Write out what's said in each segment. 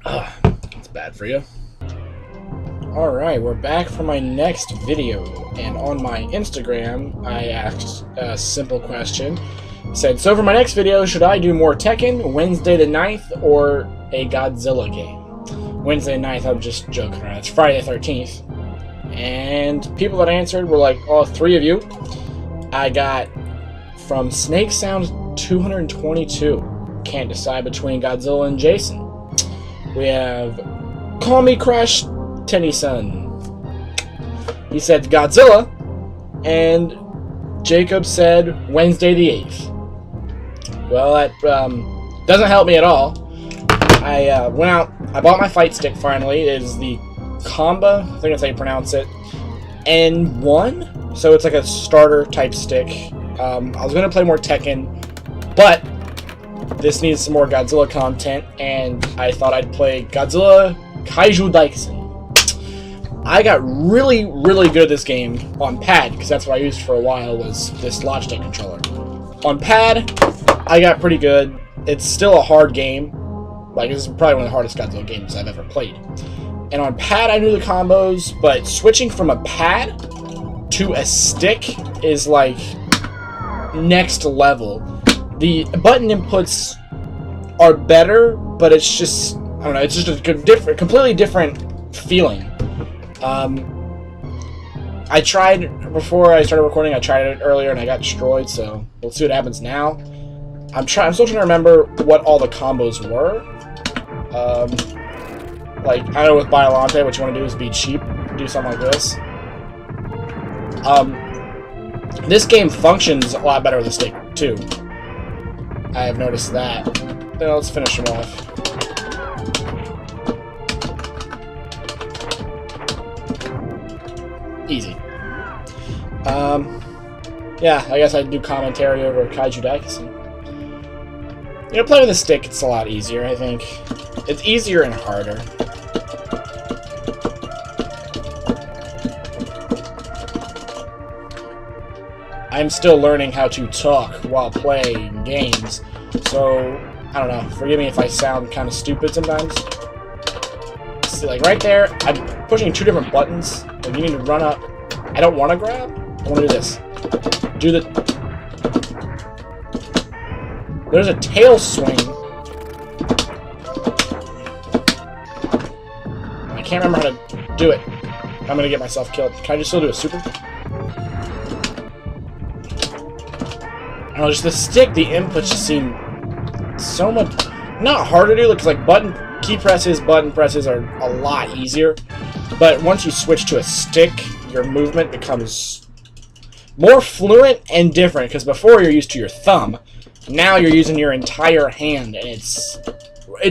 It's bad for you. Alright, we're back for my next video, and on my Instagram, I asked a simple question. It said, so for my next video, should I do more Tekken, Wednesday the 9th, or a Godzilla game? Wednesday the 9th, I'm just joking around. It's Friday the 13th. And people that answered were like, all three of you. I got from Snake Sound 222. Can't decide between Godzilla and Jason. We have Call Me Crash Tenny-san. He said Godzilla, and Jacob said Wednesday the 8th. Well, that doesn't help me at all. I went out, I bought my fight stick finally. It is the Comba, I think that's how you pronounce it, N1, so it's like a starter type stick. I was going to play more Tekken, but this needs some more Godzilla content, and I thought I'd play Godzilla KAIJUU DAIKESSEN. I got really good at this game on pad, because that's what I used for a while, was this Logitech controller. On pad, I got pretty good. It's still a hard game. Like, this is probably one of the hardest Godzilla games I've ever played. And on pad, I knew the combos, but switching from a pad to a stick is, like, next level. The button inputs are better, but it's just, I don't know, it's just a completely different feeling. I tried, before I started recording, I tried it earlier and I got destroyed, so we'll see what happens now. I'm still trying to remember what all the combos were. Like, I know with Biolante, what you want to do is be cheap, do something like this. This game functions a lot better with a stick, too. I have noticed that. Now let's finish him off. Easy. Yeah, I guess I'd do commentary over KAIJUU DAIKESSEN. You know, playing with a stick, it's a lot easier, I think. It's easier and harder. I'm still learning how to talk while playing games, so, I don't know, forgive me if I sound kind of stupid sometimes. See, like, right there, I'm pushing two different buttons. Like, you need to run up. I don't want to grab. I want to do this. Do the... There's a tail swing. I can't remember how to do it. I'm going to get myself killed. Can I just still do a super? I don't know, just the stick, the inputs just seem so much... Not hard to do, because, like, button presses are a lot easier. But once you switch to a stick, your movement becomes more fluent and different, because before you're used to your thumb, now you're using your entire hand, and it's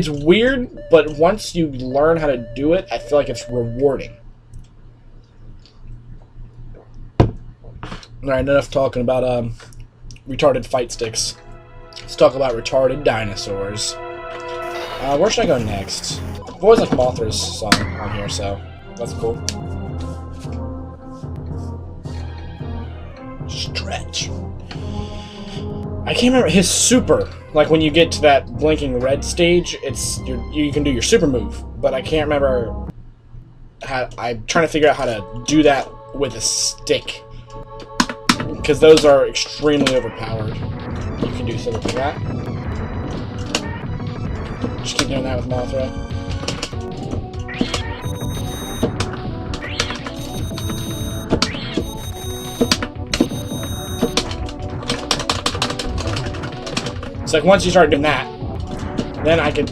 weird, but once you learn how to do it, I feel like it's rewarding. Alright, enough talking about retarded fight sticks. Let's talk about retarded dinosaurs. Where should I go next? I've always liked Mothra's song on here, so that's cool. Stretch. I can't remember his super. Like when you get to that blinking red stage, you can do your super move, but I can't remember how. I'm trying to figure out how to do that with a stick, because those are extremely overpowered. You can do something like that. Just keep doing that with Mothra. It's like once you start doing that, then I can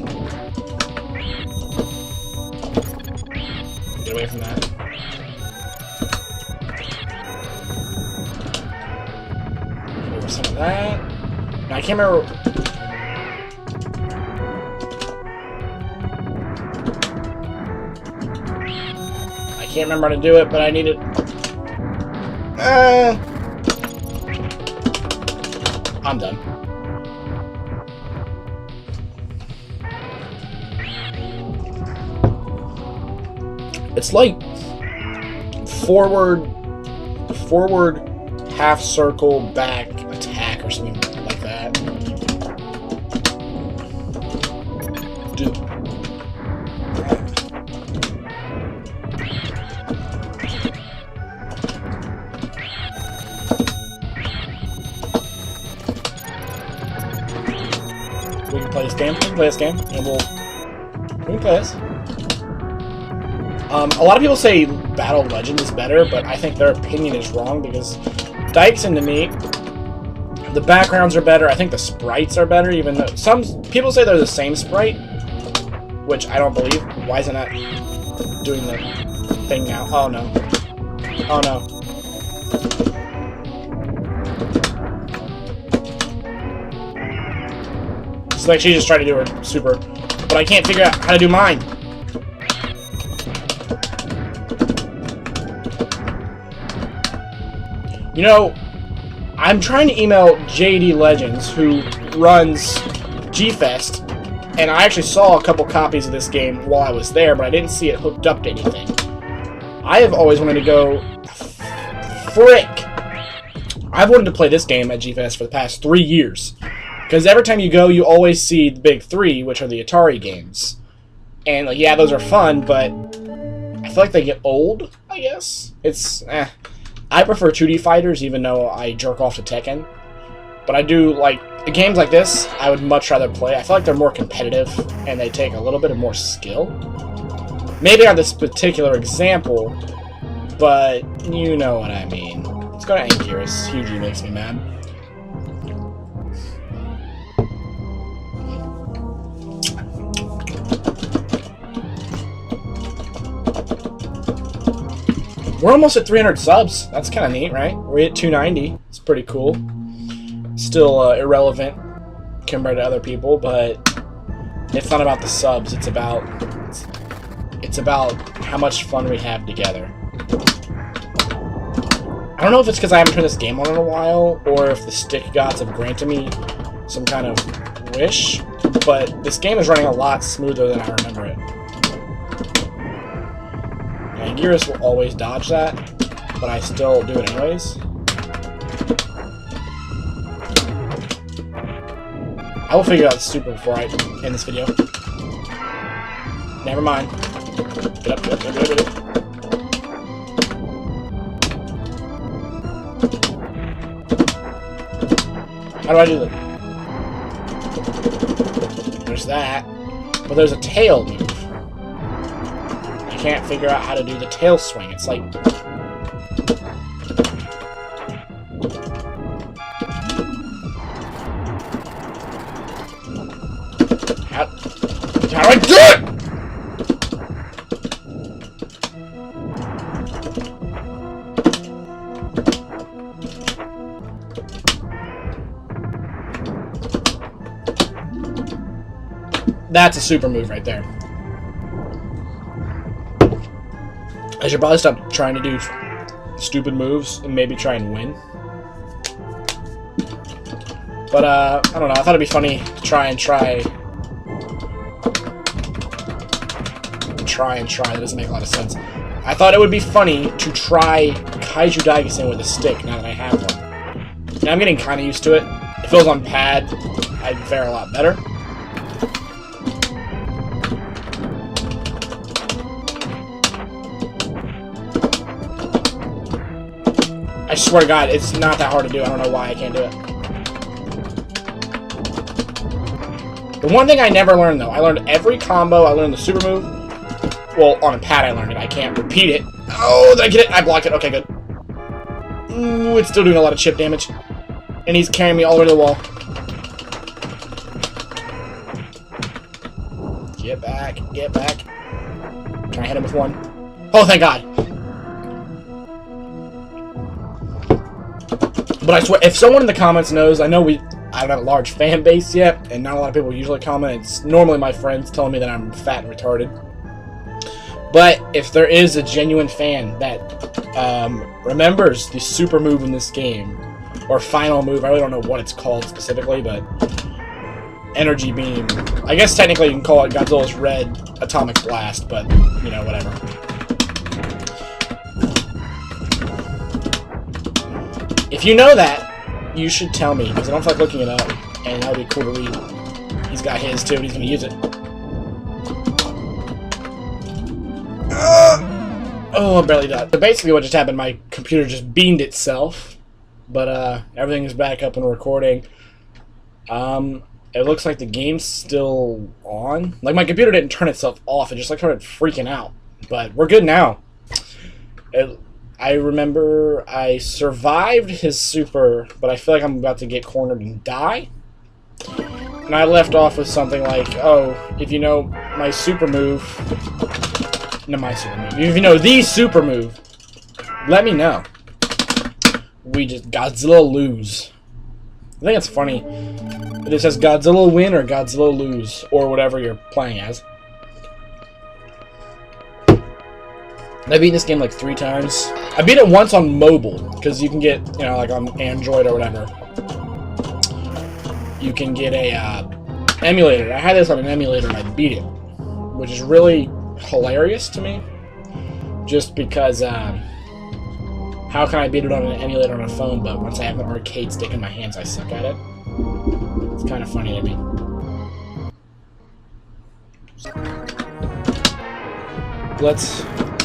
get away from that. Over some of that. Now, I can't remember. I can't remember how to do it, but I need it. I'm done. It's like forward, half circle, back attack or something like that. this game. We can play this game, and we can play this. A lot of people say Battle of Legends is better, but I think their opinion is wrong because DAIKESSEN to me, the backgrounds are better. I think the sprites are better, even though some people say they're the same sprite, which I don't believe. Why is it not doing the thing now? Oh no. Oh no. It's like she just tried to do her super, but I can't figure out how to do mine. You know, I'm trying to email JD Legends, who runs G-Fest, and I actually saw a couple copies of this game while I was there, but I didn't see it hooked up to anything. I have always wanted to go... Frick! I've wanted to play this game at G-Fest for the past 3 years. Because every time you go, you always see the big three, which are the Atari games. And, like, yeah, those are fun, but I feel like they get old, I guess. It's, I prefer 2D fighters, even though I jerk off to Tekken. But I do, like, games like this, I would much rather play. I feel like they're more competitive, and they take a little bit of more skill. Maybe on this particular example, but you know what I mean. Let's go to Ankyris. Hugely makes me mad. We're almost at 300 subs. That's kind of neat, right? We're at 290. It's pretty cool. Still irrelevant compared to other people, but it's not about the subs. It's about how much fun we have together. I don't know if it's because I haven't turned this game on in a while, or if the stick gods have granted me some kind of wish, but this game is running a lot smoother than I remember it. Ankyris will always dodge that, but I still do it anyways. I will figure out the super before I end this video. Never mind. Get up, get up, get up, get up. How do I do that? There's that. But there's a tail move. I can't figure out how to do the tail swing. It's like... How do I do it?! That's a super move right there. I should probably stop trying to do stupid moves and maybe try and win. But, I don't know. I thought it'd be funny to try. That doesn't make a lot of sense. I thought it would be funny to try KAIJUU DAIKESSEN with a stick now that I have one. And I'm getting kind of used to it. If it was on pad, I'd fare a lot better. I swear to God, it's not that hard to do. I don't know why I can't do it. The one thing I never learned, though, I learned every combo. I learned the super move. Well, on a pad I learned it. I can't repeat it. Oh, did I get it? I blocked it. Okay, good. Ooh, it's still doing a lot of chip damage. And he's carrying me all the way to the wall. Get back. Get back. Can I hit him with one? Oh, thank God. But I swear, if someone in the comments knows, I don't have a large fan base yet, and not a lot of people usually comment. It's normally my friends telling me that I'm fat and retarded. But if there is a genuine fan that remembers the super move in this game, or final move, I really don't know what it's called specifically, but energy beam. I guess technically you can call it Godzilla's red atomic blast, but, you know, whatever. If you know that, you should tell me, because I don't feel like looking it up, and that would be cool to read. He's got his too, and he's going to use it. Oh, I barely died. So basically what just happened, my computer just beamed itself, but everything is back up and recording. it looks like the game's still on. Like, my computer didn't turn itself off. It just, like, started freaking out. But we're good now. I remember I survived his super, but I feel like I'm about to get cornered and die. And I left off with something like, oh, if you know my super move... No, my super move. If you know the super move, let me know. We just Godzilla lose. I think it's funny that it says Godzilla win or Godzilla lose, or whatever you're playing as. I've beaten this game like 3 times. I beat it once on mobile, because you can get, you know, like on Android or whatever. You can get a emulator. I had this on an emulator and I beat it, which is really hilarious to me. Just because, how can I beat it on an emulator on a phone, but once I have an arcade stick in my hands, I suck at it. It's kind of funny to me. Let's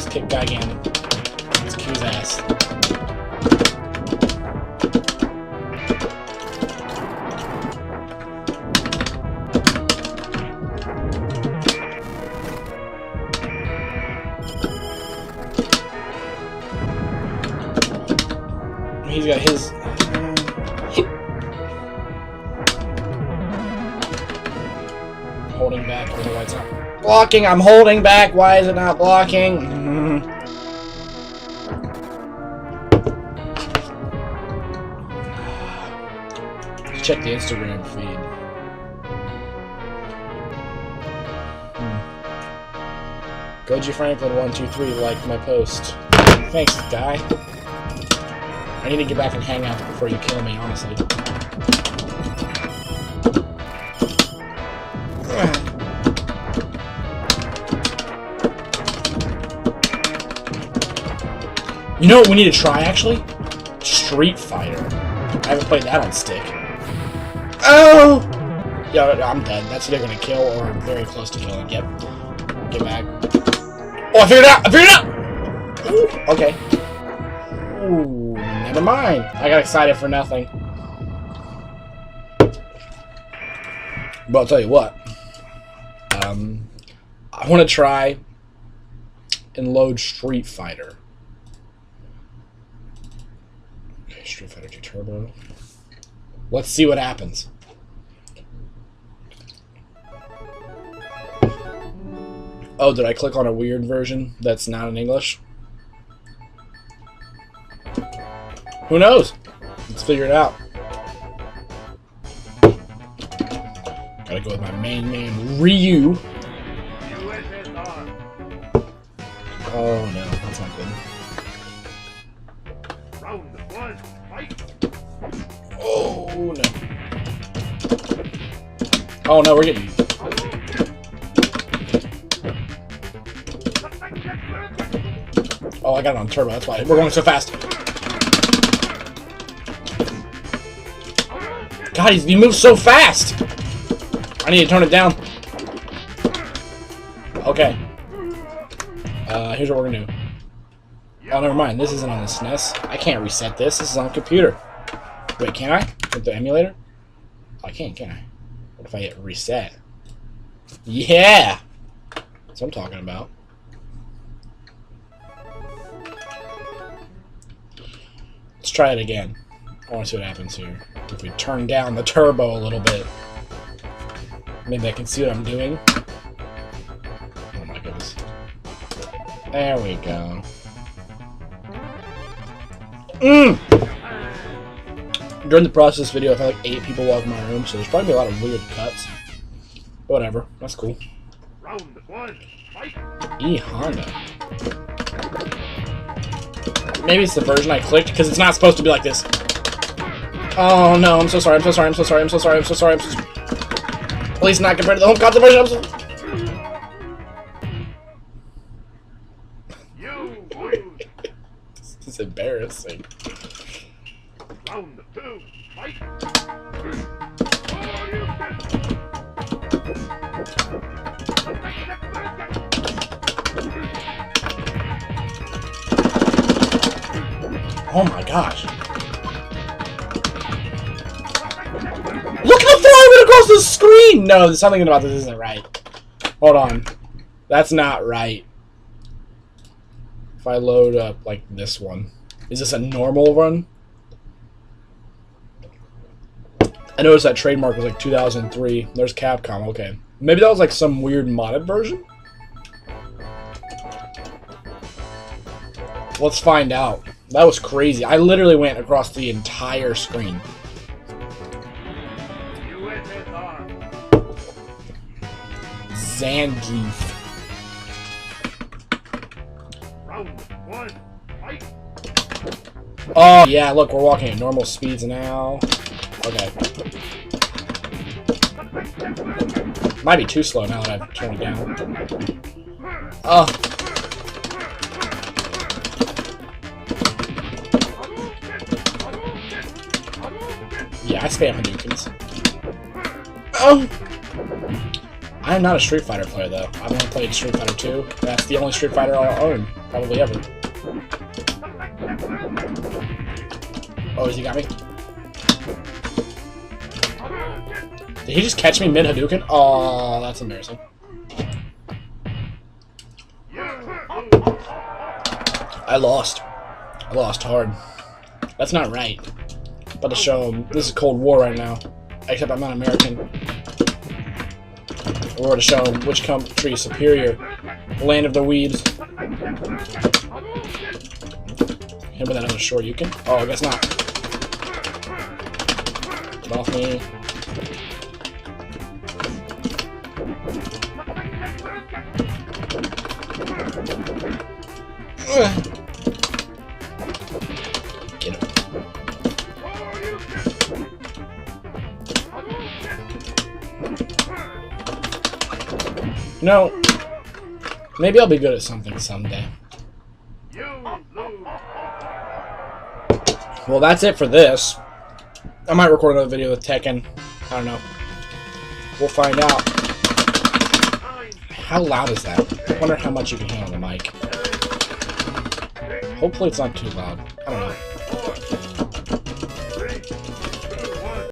kick Gigan. Let's kick his ass. He's got his... holding back. I don't know why it's not blocking. I'm holding back. Why is it not blocking? Check the Instagram feed. Goji Franklin 123 liked my post. Thanks, guy. I need to get back and hang out before you kill me, honestly. You know what we need to try, actually? Street Fighter. I haven't played that on stick. Oh! Yeah, I'm dead. That's who they're gonna kill, or very close to killing. Yep. Get back. Oh, I figured it out! I figured it out! Ooh, okay. Ooh, never mind. I got excited for nothing. But I'll tell you what. I want to try and load Street Fighter. Okay, Street Fighter 2 Turbo. Let's see what happens. Oh, did I click on a weird version that's not in English? Who knows? Let's figure it out. Gotta go with my main man, Ryu. Oh no, that's not good. Oh no. Oh no, we're getting... Oh, I got it on turbo, that's why we're going so fast. God, he moves so fast! I need to turn it down. Okay. Here's what we're gonna do. Oh, never mind. This isn't on the SNES. I can't reset this. This is on a computer. Wait, can I? With the emulator? Oh, I can't I? What if I hit reset? Yeah! That's what I'm talking about. Let's try it again. I want to see what happens here. If we turn down the turbo a little bit. Maybe I can see what I'm doing. Oh my goodness. There we go. During the process of this video, I've had like 8 people walk in my room, so there's probably a lot of weird cuts. Whatever. That's cool. E Honda. Maybe it's the version I clicked, because it's not supposed to be like this. Oh no, I'm so sorry, I'm so sorry, I'm so sorry, I'm so sorry, I'm so sorry, I'm so sorry. At least not compared to the home console version, I'm so... This is embarrassing. Oh my gosh. Look how far I'm gonna go close the screen! No, something about this isn't right. Hold on. That's not right. If I load up, like, this one. Is this a normal run? I noticed that trademark was, like, 2003. There's Capcom, okay. Maybe that was, like, some weird modded version? Let's find out. That was crazy. I literally went across the entire screen. Zangief. Oh, yeah, look, we're walking at normal speeds now. Okay. Might be too slow now that I've turned it down. Oh. Yeah, I spam Hadoukens. Oh! I am not a Street Fighter player, though. I've only played Street Fighter 2. That's the only Street Fighter I'll own, probably ever. Oh, has he got me? Did he just catch me mid-Hadouken? Oh, that's embarrassing. I lost. I lost hard. That's not right. About to show him. This is Cold War right now. Except I'm not American. We're to show him which country is superior. Land of the weebs. Hit with that other short you can. Oh, I guess not. Get off me. Get him. No. Maybe I'll be good at something someday. Well, that's it for this. I might record another video with Tekken. I don't know. We'll find out. How loud is that? I wonder how much you can hear on the mic. Hopefully it's not too loud. I don't know.